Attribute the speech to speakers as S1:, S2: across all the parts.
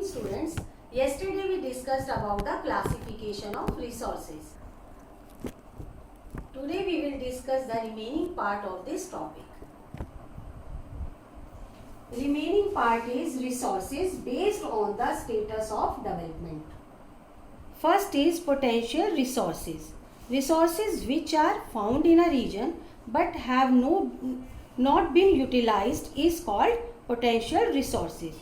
S1: students, yesterday we discussed about the classification of resources. Today we will discuss the remaining part of this topic. Remaining part is resources based on the status of development. First is potential resources. Resources which are found in a region but have not been utilized is called potential resources.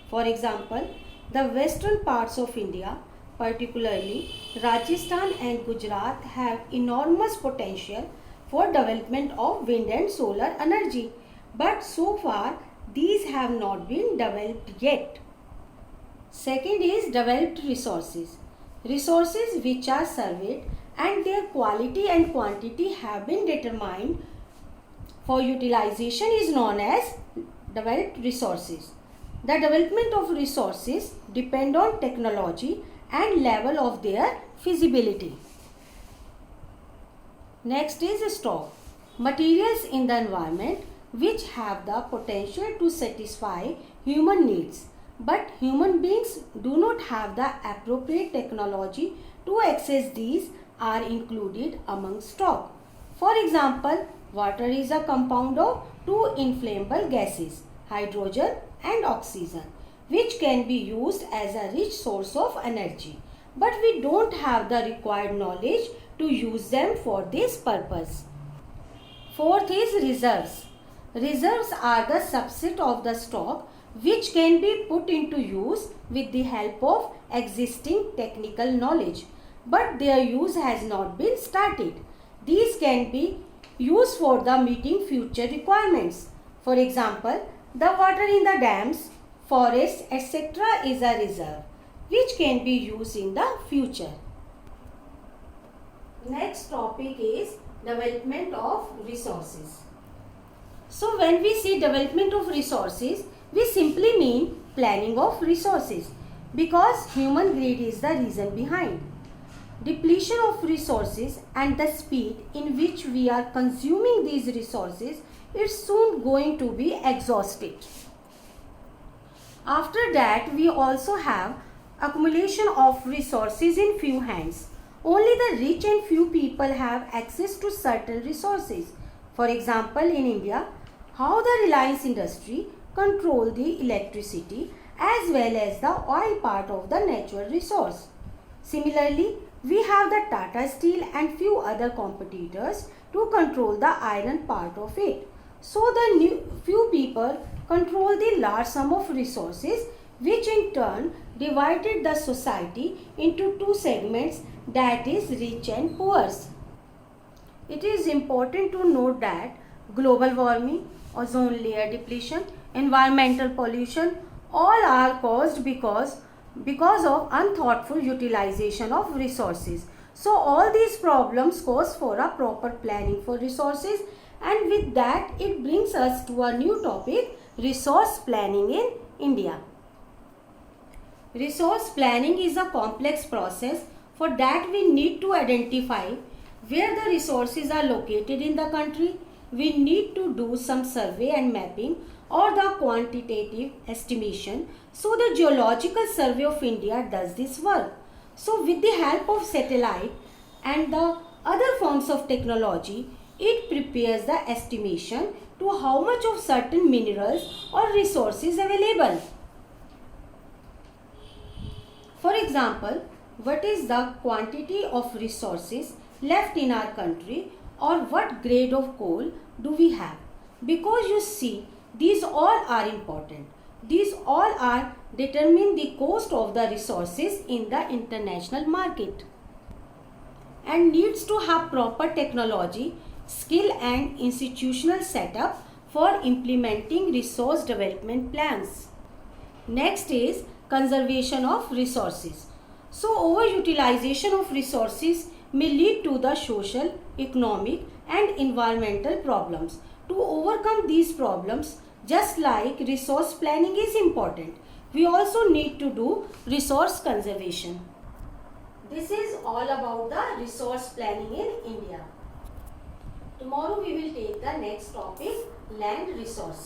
S1: For example, the western parts of India, particularly Rajasthan and Gujarat, have enormous potential for development of wind and solar energy, but so far these have not been developed yet. Second is developed resources. Resources which are surveyed and their quality and quantity have been determined for utilization is known as developed resources. The development of resources depend on technology and level of their feasibility. Next is stock. Materials in the environment which have the potential to satisfy human needs, but human beings do not have the appropriate technology to access these are included among stock. For example, water is a compound of two inflammable gases, hydrogen and oxygen, which can be used as a rich source of energy, but we don't have the required knowledge to use them for this purpose. Fourth is reserves. Reserves are the subset of the stock which can be put into use with the help of existing technical knowledge, but their use has not been started. These can be used for the meeting future requirements. For example, the water in the dams, forests, etc. is a reserve which can be used in the future. Next topic is development of resources. So when we see development of resources, we simply mean planning of resources because human greed is the reason behind. Depletion of resources and the speed in which we are consuming these resources is soon going to be exhausted. After that, we also have accumulation of resources in few hands. Only the rich and few people have access to certain resources. For example, in India, how the Reliance industry control the electricity as well as the oil part of the natural resource. Similarly, we have the Tata Steel and few other competitors to control the iron part of it. So the few people control the large sum of resources which in turn divided the society into two segments, that is rich and poor. It is important to note that global warming, ozone layer depletion, environmental pollution all are caused because of unthoughtful utilization of resources. So all these problems cause for a proper planning for resources, and with that it brings us to a new topic, resource planning in India. Resource planning is a complex process. For that we need to identify where the resources are located in the country. We need to do some survey and mapping or the quantitative estimation. So the Geological Survey of India does this work. So with the help of satellite and the other forms of technology, it prepares the estimation to how much of certain minerals or resources available. For example, what is the quantity of resources left in our country or what grade of coal do we have? Because you see, these all are important. These all are determine the cost of the resources in the international market and needs to have proper technology, skill and institutional setup for implementing resource development plans. Next is conservation of resources. So overutilization of resources may lead to the social, economic and environmental problems. To overcome these problems, just like resource planning is important, we also need to do resource conservation. This is all about the resource planning in India. Tomorrow we will take the next topic, land resources.